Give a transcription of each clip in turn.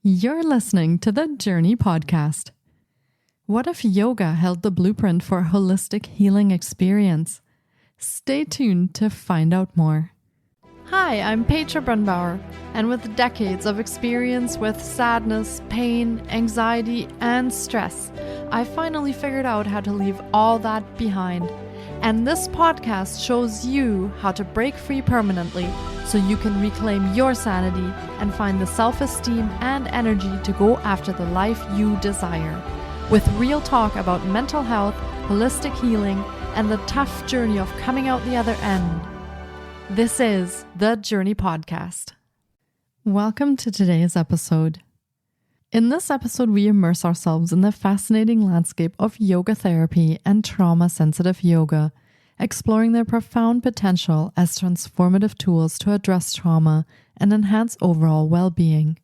You're listening to the Journey Podcast. What if yoga held the blueprint for a holistic healing experience? Stay tuned to find out more. Hi, I'm Petra Brunbauer, and with decades of experience with sadness, pain, anxiety, and stress, I finally figured out how to leave all that behind. And this podcast shows you how to break free permanently so you can reclaim your sanity and find the self-esteem and energy to go after the life you desire. With real talk about mental health, holistic healing, and the tough journey of coming out the other end. This is the Journey Podcast. Welcome to today's episode. In this episode, we immerse ourselves in the fascinating landscape of yoga therapy and trauma-sensitive yoga, exploring their profound potential as transformative tools to address trauma and enhance overall well-being.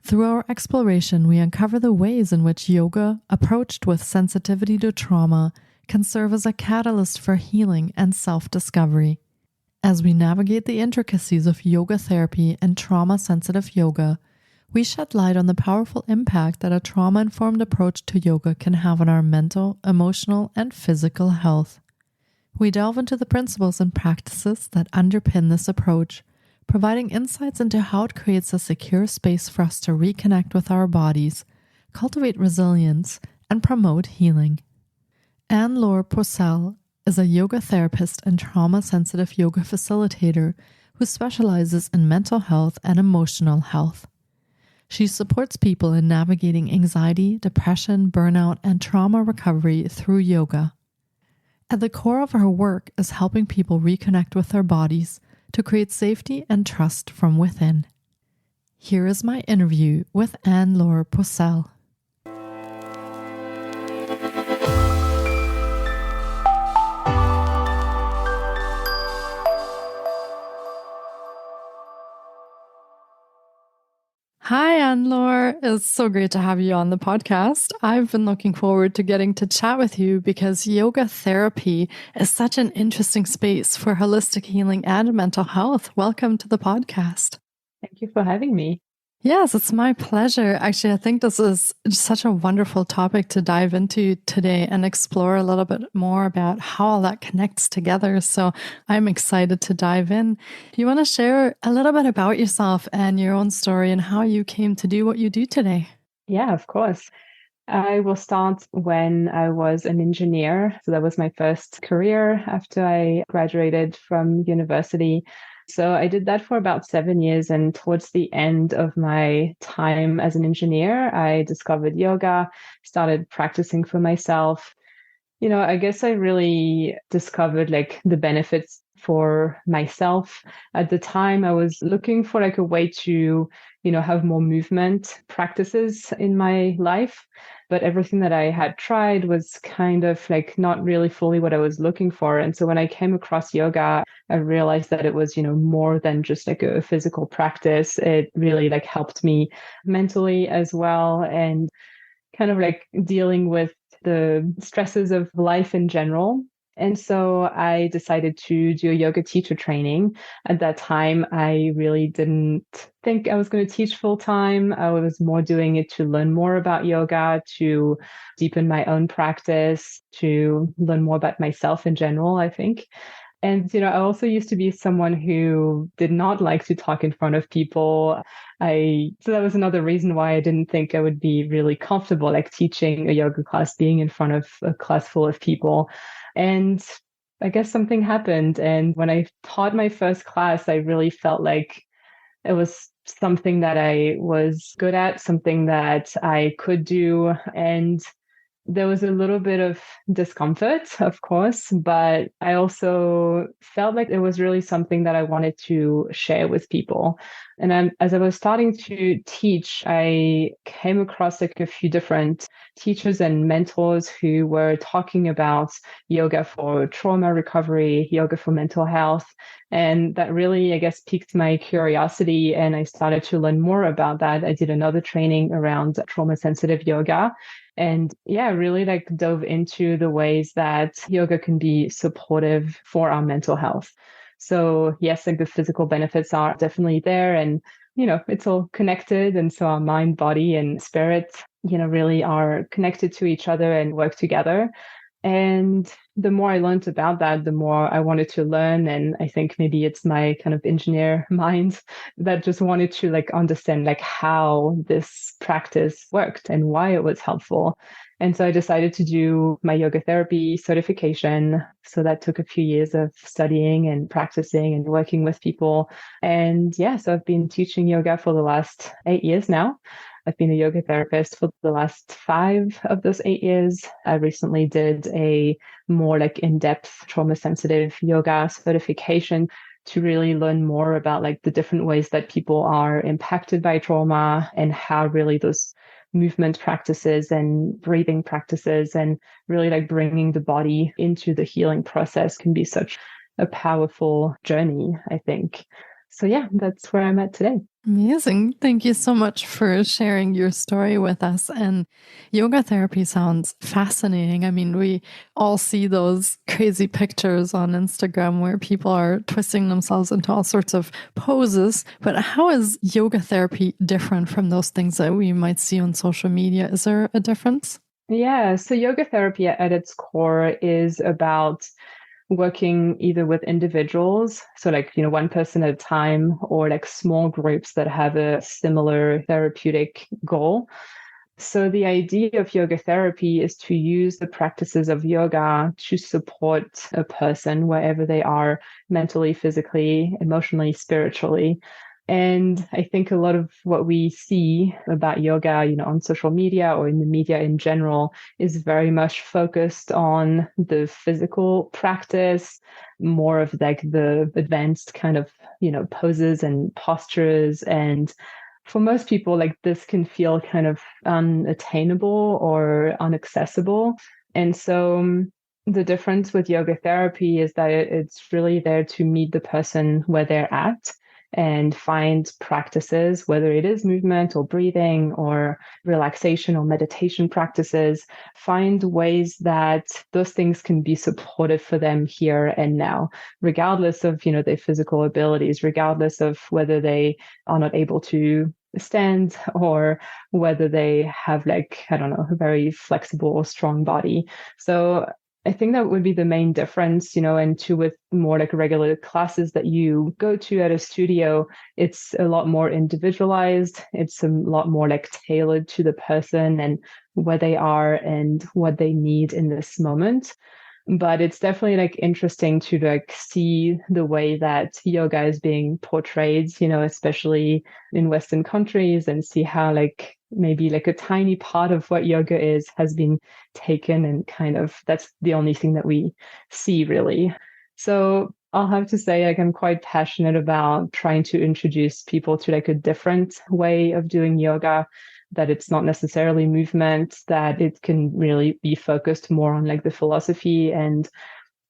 Through our exploration, we uncover the ways in which yoga, approached with sensitivity to trauma, can serve as a catalyst for healing and self-discovery. As we navigate the intricacies of yoga therapy and trauma-sensitive yoga, we shed light on the powerful impact that a trauma-informed approach to yoga can have on our mental, emotional, and physical health. We delve into the principles and practices that underpin this approach, providing insights into how it creates a secure space for us to reconnect with our bodies, cultivate resilience, and promote healing. ANNE-LAURE Peaucelle is a yoga therapist and trauma-sensitive yoga facilitator who specializes in mental health and emotional health. She supports people in navigating anxiety, depression, burnout, and trauma recovery through yoga. At the core of her work is helping people reconnect with their bodies to create safety and trust from within. Here is my interview with ANNE-LAURE Peaucelle. Hi, ANNE-LAURE. It's so great to have you on the podcast. I've been looking forward to getting to chat with you because yoga therapy is such an interesting space for holistic healing and mental health. Welcome to the podcast. Thank you for having me. Yes, it's my pleasure. Actually, I think this is such a wonderful topic to dive into today and explore a little bit more about how all that connects together. So I'm excited to dive in. Do you want to share a little bit about yourself and your own story and how you came to do what you do today? Yeah, of course. I will start when I was an engineer. So that was my first career after I graduated from university. So I did that for about 7 years. And towards the end of my time as an engineer, I discovered yoga, started practicing for myself. I guess I really discovered the benefits for myself. At the time, I was looking for a way to, have more movement practices in my life. But everything that I had tried was kind of not really fully what I was looking for. And so when I came across yoga, I realized that it was, more than just a physical practice. It really helped me mentally as well, and kind of dealing with the stresses of life in general. And so I decided to do a yoga teacher training. At that time, I really didn't think I was going to teach full time. I was more doing it to learn more about yoga, to deepen my own practice, to learn more about myself in general, I think. And, I also used to be someone who did not like to talk in front of people. So that was another reason why I didn't think I would be really comfortable, teaching a yoga class, being in front of a class full of people. And I guess something happened. And when I taught my first class, I really felt like it was something that I was good at, something that I could do. And there was a little bit of discomfort, of course, but I also felt like it was really something that I wanted to share with people. And as I was starting to teach, I came across a few different teachers and mentors who were talking about yoga for trauma recovery, yoga for mental health. And that really, I guess, piqued my curiosity. And I started to learn more about that. I did another training around trauma-sensitive yoga. And yeah, really dove into the ways that yoga can be supportive for our mental health. So yes, the physical benefits are definitely there. And it's all connected. And so our mind, body, and spirit, really are connected to each other and work together. And the more I learned about that, the more I wanted to learn. And I think maybe it's my kind of engineer mind that just wanted to understand how this practice worked and why it was helpful. And so I decided to do my yoga therapy certification. So that took a few years of studying and practicing and working with people. And yeah, so I've been teaching yoga for the last 8 years now. I've been a yoga therapist for the last 5 of those 8 years. I recently did a more in-depth trauma-sensitive yoga certification to really learn more about the different ways that people are impacted by trauma and how really those movement practices and breathing practices and really bringing the body into the healing process can be such a powerful journey, I think. So yeah, that's where I'm at today. Amazing. Thank you so much for sharing your story with us. And yoga therapy sounds fascinating. I mean, we all see those crazy pictures on Instagram where people are twisting themselves into all sorts of poses. But how is yoga therapy different from those things that we might see on social media? Is there a difference? Yeah, so yoga therapy at its core is about working either with individuals, so one person at a time, or small groups that have a similar therapeutic goal. So the idea of yoga therapy is to use the practices of yoga to support a person wherever they are mentally, physically, emotionally, spiritually. And I think a lot of what we see about yoga, on social media or in the media in general, is very much focused on the physical practice, more of the advanced kind of, poses and postures. And for most people, this can feel kind of unattainable or inaccessible. And so the difference with yoga therapy is that it's really there to meet the person where they're at and find practices, whether it is movement or breathing or relaxation or meditation practices, find ways that those things can be supportive for them here and now, regardless of, their physical abilities, regardless of whether they are not able to stand or whether they have I don't know, a very flexible or strong body. So I think that would be the main difference, and too with more regular classes that you go to at a studio, it's a lot more individualized. It's a lot more tailored to the person and where they are and what they need in this moment. But it's definitely interesting to see the way that yoga is being portrayed, especially in Western countries, and see how maybe a tiny part of what yoga is has been taken and kind of that's the only thing that we see really. So I'll have to say I'm quite passionate about trying to introduce people to a different way of doing yoga, that it's not necessarily movement, that it can really be focused more on the philosophy and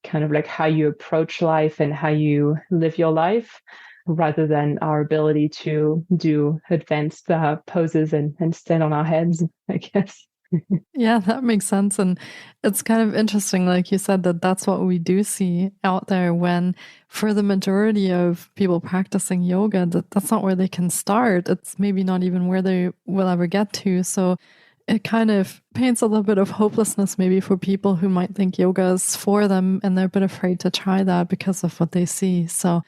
kind of how you approach life and how you live your life, rather than our ability to do advanced poses and stand on our heads, I guess. Yeah, that makes sense. And it's kind of interesting, like you said, that that's what we do see out there when for the majority of people practicing yoga, that's not where they can start. It's maybe not even where they will ever get to. So it kind of paints a little bit of hopelessness maybe for people who might think yoga is for them and they're a bit afraid to try that because of what they see. So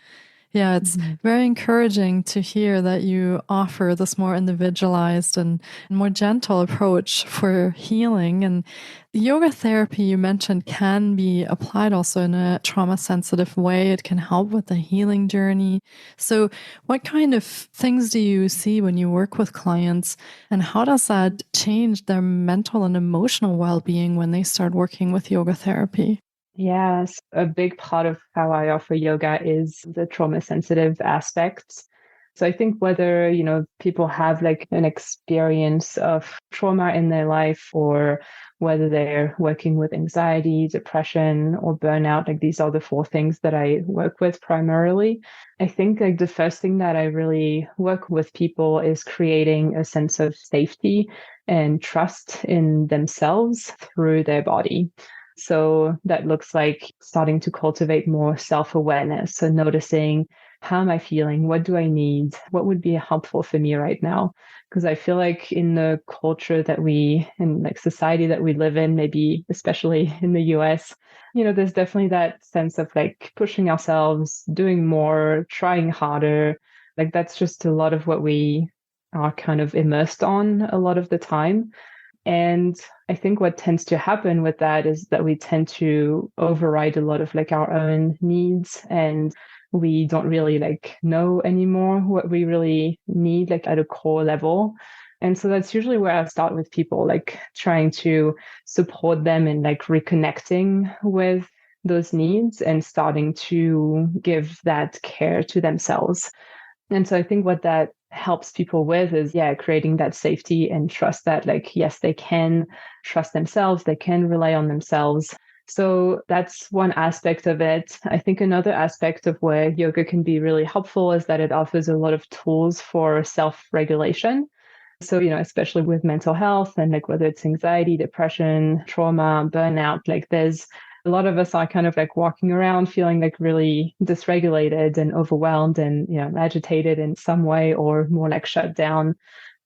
yeah, it's very encouraging to hear that you offer this more individualized and more gentle approach for healing. And the yoga therapy you mentioned can be applied also in a trauma-sensitive way. It can help with the healing journey. So what kind of things do you see when you work with clients, and how does that change their mental and emotional well-being when they start working with yoga therapy? Yes, a big part of how I offer yoga is the trauma sensitive aspects. So I think whether, people have an experience of trauma in their life, or whether they're working with anxiety, depression, or burnout, these are the 4 things that I work with primarily. I think the first thing that I really work with people is creating a sense of safety and trust in themselves through their body. So that looks like starting to cultivate more self-awareness. So noticing how am I feeling? What do I need? What would be helpful for me right now? Because I feel like in the culture that in like society that we live in, maybe especially in the US, there's definitely that sense of like pushing ourselves, doing more, trying harder. Like that's just a lot of what we are kind of immersed on a lot of the time. And I think what tends to happen with that is that we tend to override a lot of like our own needs, and we don't really like know anymore what we really need like at a core level. And so that's usually where I start with people, like trying to support them in like reconnecting with those needs and starting to give that care to themselves. And so I think what that helps people with is, yeah, creating that safety and trust that, like, yes, they can trust themselves, they can rely on themselves. So that's one aspect of it. I think another aspect of where yoga can be really helpful is that it offers a lot of tools for self-regulation. So, especially with mental health and like whether it's anxiety, depression, trauma, burnout, like there's a lot of us are kind of like walking around feeling like really dysregulated and overwhelmed and, agitated in some way or more like shut down.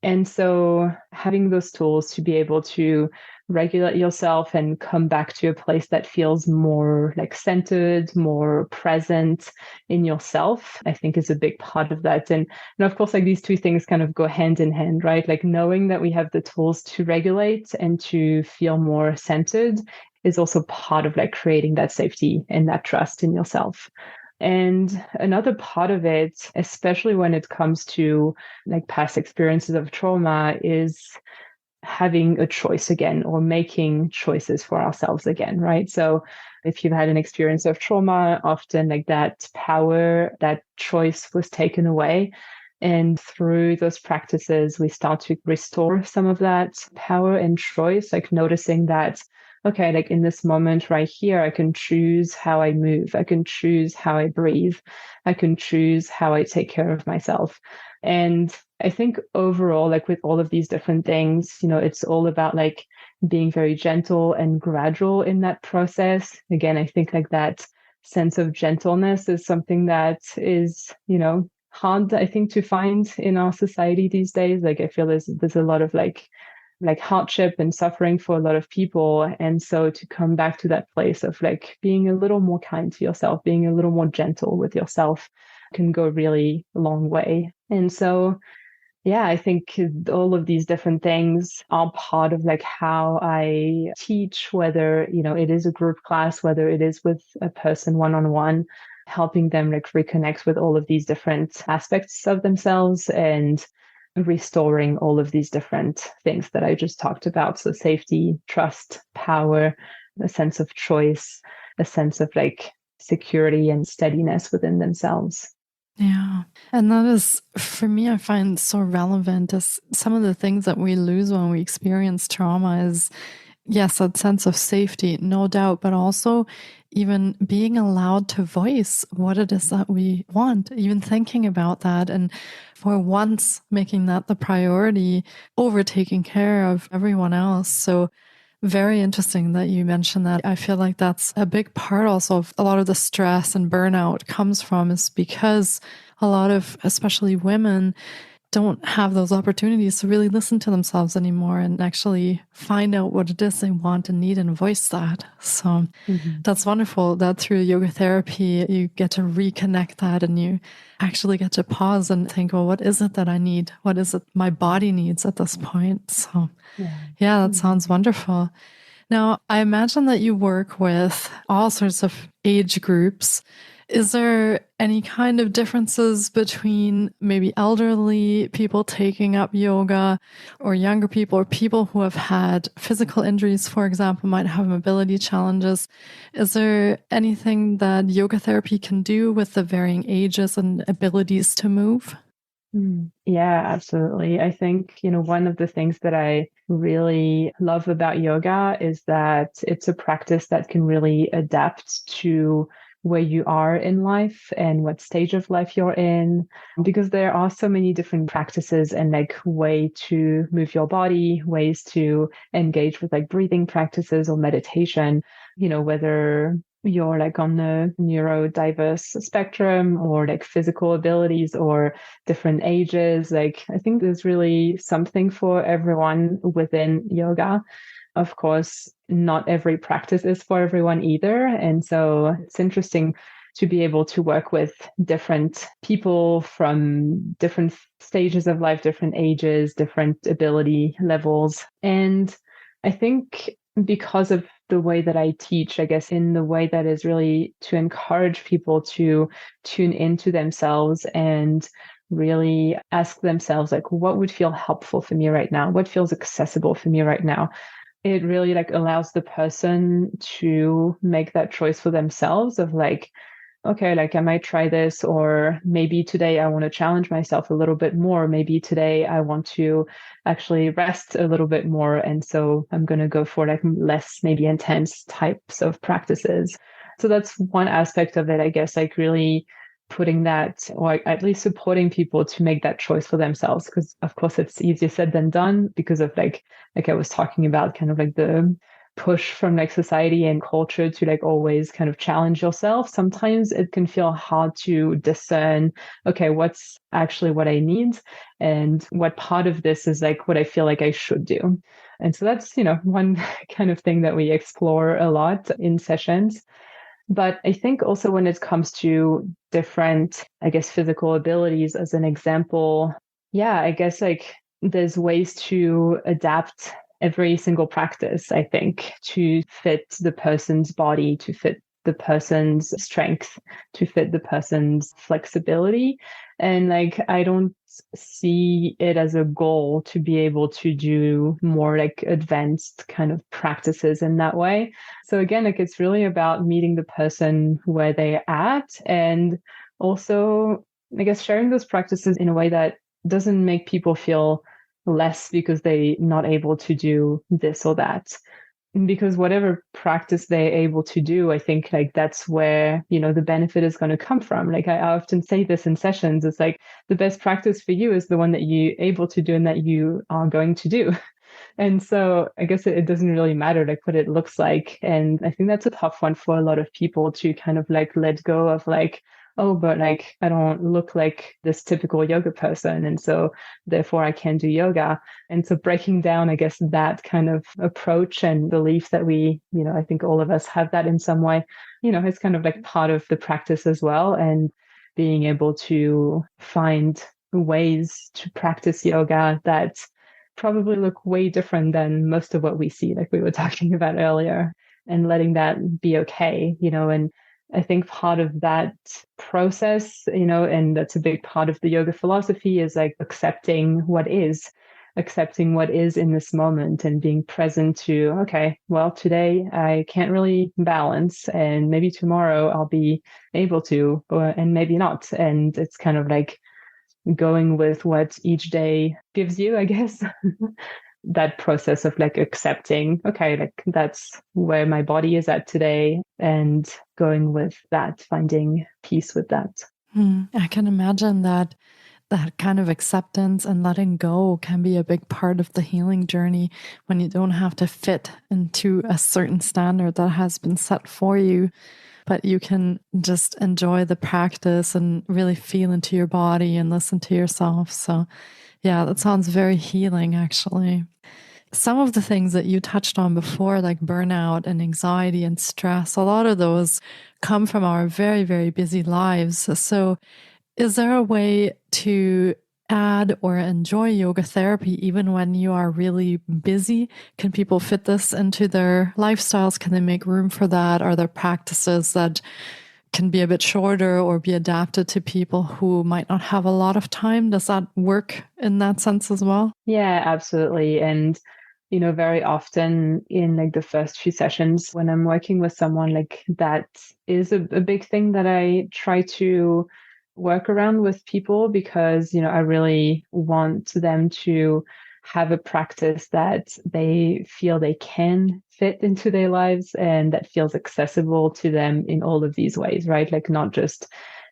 And so having those tools to be able to regulate yourself and come back to a place that feels more like centered, more present in yourself, I think is a big part of that. And of course, like these two things kind of go hand in hand, right? Like knowing that we have the tools to regulate and to feel more centered is also part of like creating that safety and that trust in yourself. And another part of it, especially when it comes to like past experiences of trauma, is having a choice again or making choices for ourselves again, right? So if you've had an experience of trauma, often like that power, that choice was taken away. And through those practices, we start to restore some of that power and choice, like noticing that, okay, like in this moment right here, I can choose how I move. I can choose how I breathe. I can choose how I take care of myself. And I think overall, like with all of these different things, it's all about like being very gentle and gradual in that process. Again, I think like that sense of gentleness is something that is, hard, I think, to find in our society these days. Like I feel there's a lot of like hardship and suffering for a lot of people. And so to come back to that place of like being a little more kind to yourself, being a little more gentle with yourself can go really a long way. And so, yeah, I think all of these different things are part of like how I teach, whether, it is a group class, whether it is with a person one-on-one, helping them like reconnect with all of these different aspects of themselves and restoring all of these different things that I just talked about. So safety, trust, power, a sense of choice, a sense of like security and steadiness within themselves. Yeah. And that is, for me, I find so relevant as some of the things that we lose when we experience trauma is, yes, that sense of safety, no doubt, but also even being allowed to voice what it is that we want, even thinking about that. And for once, making that the priority over taking care of everyone else. So very interesting that you mentioned that. I feel like that's a big part also of a lot of the stress and burnout comes from is because a lot of, especially women, don't have those opportunities to really listen to themselves anymore and actually find out what it is they want and need and voice that. So that's wonderful that through yoga therapy, you get to reconnect that and you actually get to pause and think, well, what is it that I need? What is it my body needs at this point? So yeah, that sounds wonderful. Now, I imagine that you work with all sorts of age groups. Is there any kind of differences between maybe elderly people taking up yoga or younger people or people who have had physical injuries, for example, might have mobility challenges? Is there anything that yoga therapy can do with the varying ages and abilities to move? Yeah, absolutely. I think, one of the things that I really love about yoga is that it's a practice that can really adapt to where you are in life and what stage of life you're in, because there are so many different practices and like way to move your body, ways to engage with like breathing practices or meditation, whether you're like on the neurodiverse spectrum or like physical abilities or different ages. Like I think there's really something for everyone within yoga. Of course, not every practice is for everyone either. And so it's interesting to be able to work with different people from different stages of life, different ages, different ability levels. And I think because of the way that I teach, I guess, in the way that is really to encourage people to tune into themselves and really ask themselves, like, what would feel helpful for me right now? What feels accessible for me right now? It really like allows the person to make that choice for themselves of like, okay, like I might try this, or maybe today I want to challenge myself a little bit more. Maybe today I want to actually rest a little bit more. And so I'm going to go for like less, maybe intense types of practices. So that's one aspect of it, I guess, like really putting that, or at least supporting people to make that choice for themselves. Because of course it's easier said than done because of like I was talking about kind of like the push from like society and culture to like always kind of challenge yourself. Sometimes it can feel hard to discern, okay, what's actually what I need and what part of this is like what I feel like I should do. And so that's, one kind of thing that we explore a lot in sessions. But I think also when it comes to different, I guess, physical abilities, as an example, yeah, I guess like there's ways to adapt every single practice, I think, to fit the person's body, to fit the person's strength, to fit the person's flexibility. And like, I don't see it as a goal to be able to do more like advanced kind of practices in that way. So again, like it's really about meeting the person where they're at and also, I guess, sharing those practices in a way that doesn't make people feel less because they're not able to do this or that. Because whatever practice they're able to do, I think like that's where, the benefit is going to come from. Like I often say this in sessions, it's like the best practice for you is the one that you're able to do and that you are going to do. And so I guess it doesn't really matter like what it looks like. And I think that's a tough one for a lot of people to kind of like let go of like, oh, but like I don't look like this typical yoga person. And so therefore I can't do yoga. And so breaking down, I guess, that kind of approach and belief that we, I think all of us have that in some way, it's kind of like part of the practice as well. And being able to find ways to practice yoga that probably look way different than most of what we see, like we were talking about earlier, and letting that be okay, and I think part of that process, and that's a big part of the yoga philosophy is like accepting what is in this moment and being present to, okay, well, today I can't really balance and maybe tomorrow I'll be able to, and maybe not. And it's kind of like going with what each day gives you, I guess. That process of like accepting, okay, like that's where my body is at today and going with that, finding peace with that. I can imagine that kind of acceptance and letting go can be a big part of the healing journey when you don't have to fit into a certain standard that has been set for you, but you can just enjoy the practice and really feel into your body and listen to yourself. So yeah, that sounds very healing, actually. Some of the things that you touched on before, like burnout and anxiety and stress, a lot of those come from our very, very busy lives. So is there a way to add or enjoy yoga therapy even when you are really busy? Can people fit this into their lifestyles? Can they make room for that? Are there practices that can be a bit shorter or be adapted to people who might not have a lot of time? Does that work in that sense as well? Yeah, absolutely. And very often in like the first few sessions when I'm working with someone, like that is a big thing that I try to work around with people because, I really want them to have a practice that they feel they can fit into their lives and that feels accessible to them in all of these ways, right? Like not just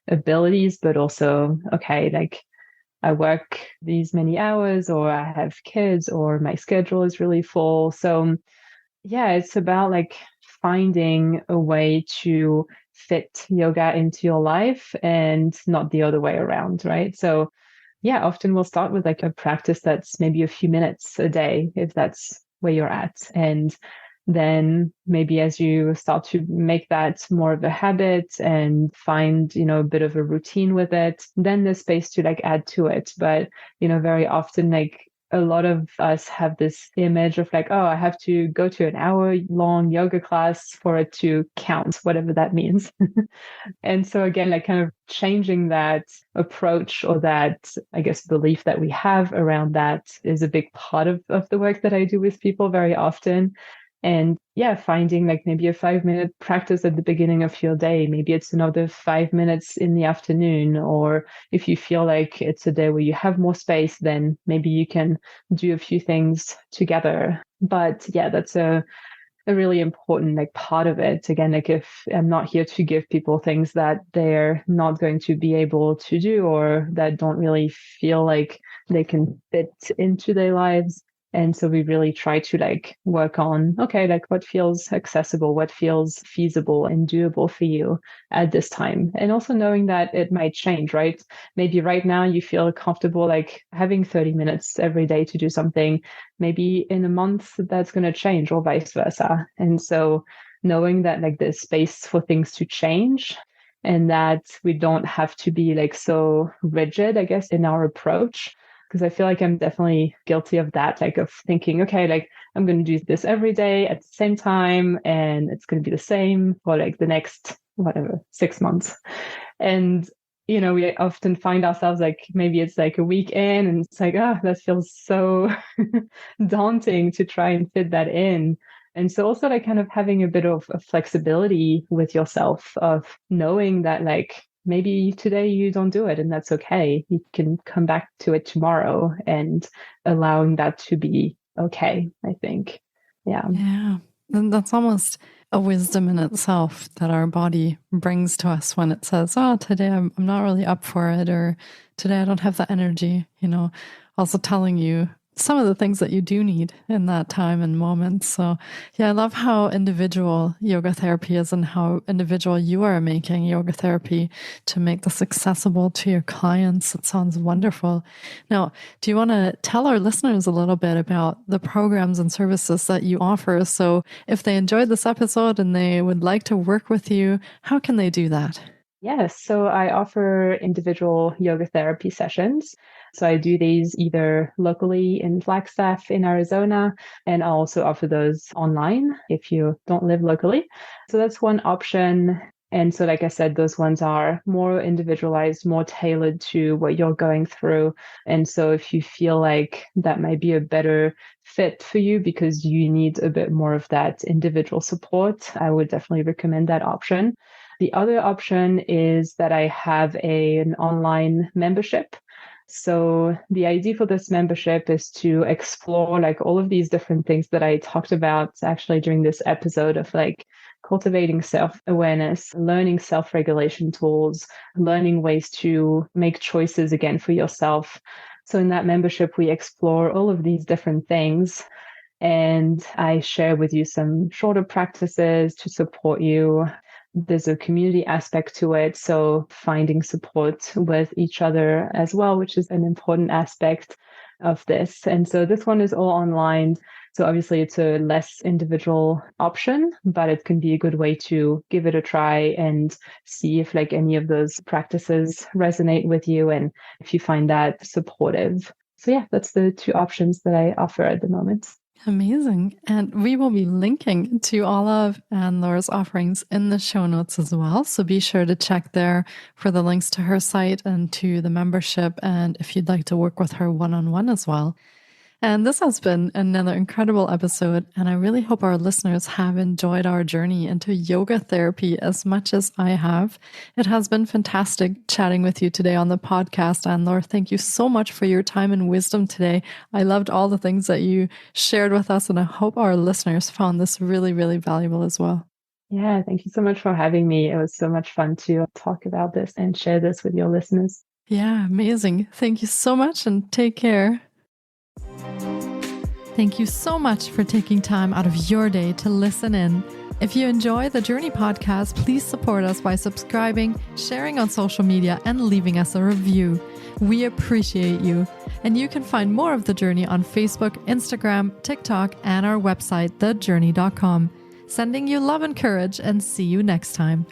abilities, but also, okay, like I work these many hours or I have kids or my schedule is really full. So yeah, it's about like finding a way to fit yoga into your life and not the other way around, right? So yeah, often we'll start with like a practice that's maybe a few minutes a day, if that's where you're at. And then maybe as you start to make that more of a habit and find, a bit of a routine with it, then there's space to like add to it. But, very often, like a lot of us have this image of like, oh, I have to go to an hour-long yoga class for it to count, whatever that means. And so again, like kind of changing that approach or that, I guess, belief that we have around that is a big part of the work that I do with people very often. And yeah, finding like maybe a 5-minute practice at the beginning of your day. Maybe it's another 5 minutes in the afternoon. Or if you feel like it's a day where you have more space, then maybe you can do a few things together. But yeah, that's a really important like part of it. Again, like if I'm not here to give people things that they're not going to be able to do or that don't really feel like they can fit into their lives. And so we really try to like work on, okay, like what feels accessible, what feels feasible and doable for you at this time. And also knowing that it might change, right? Maybe right now you feel comfortable like having 30 minutes every day to do something. Maybe in a month that's going to change or vice versa. And so knowing that like there's space for things to change and that we don't have to be like so rigid, I guess, in our approach. Because I feel like I'm definitely guilty of that, like of thinking, okay, like I'm going to do this every day at the same time, and it's going to be the same for like the next, whatever, 6 months. And, we often find ourselves like, maybe it's like a week in and it's like, that feels so daunting to try and fit that in. And so also like kind of having a bit of a flexibility with yourself of knowing that like, maybe today you don't do it and that's okay. You can come back to it tomorrow and allowing that to be okay, I think. Yeah. Yeah. And that's almost a wisdom in itself that our body brings to us when it says, oh, today I'm not really up for it, or today I don't have the energy, also telling you some of the things that you do need in that time and moment. So yeah, I love how individual yoga therapy is and how individual you are making yoga therapy to make this accessible to your clients. It sounds wonderful. Now, do you want to tell our listeners a little bit about the programs and services that you offer? So if they enjoyed this episode and they would like to work with you, how can they do that? Yes. So I offer individual yoga therapy sessions. So I do these either locally in Flagstaff in Arizona, and I also offer those online if you don't live locally. So that's one option. And so, like I said, those ones are more individualized, more tailored to what you're going through. And so if you feel like that might be a better fit for you because you need a bit more of that individual support, I would definitely recommend that option. The other option is that I have an online membership. So the idea for this membership is to explore like all of these different things that I talked about actually during this episode of like cultivating self-awareness, learning self-regulation tools, learning ways to make choices again for yourself. So in that membership, we explore all of these different things. And I share with you some shorter practices to support you. There's a community aspect to it. So finding support with each other as well, which is an important aspect of this. And so this one is all online. So obviously it's a less individual option, but it can be a good way to give it a try and see if like any of those practices resonate with you and if you find that supportive. So yeah, that's the two options that I offer at the moment. Amazing. And we will be linking to all of ANNE-LAURE's offerings in the show notes as well. So be sure to check there for the links to her site and to the membership. And if you'd like to work with her one-on-one as well. And this has been another incredible episode, and I really hope our listeners have enjoyed our journey into yoga therapy as much as I have. It has been fantastic chatting with you today on the podcast, ANNE-LAURE. Thank you so much for your time and wisdom today. I loved all the things that you shared with us, and I hope our listeners found this really, really valuable as well. Yeah, thank you so much for having me. It was so much fun to talk about this and share this with your listeners. Yeah, amazing. Thank you so much, and take care. Thank you so much for taking time out of your day to listen in. If you enjoy the Journey podcast, please support us by subscribing, sharing on social media, and leaving us a review. We appreciate you. And you can find more of The Journey on Facebook, Instagram, TikTok, and our website, thejourney.com. Sending you love and courage, and see you next time.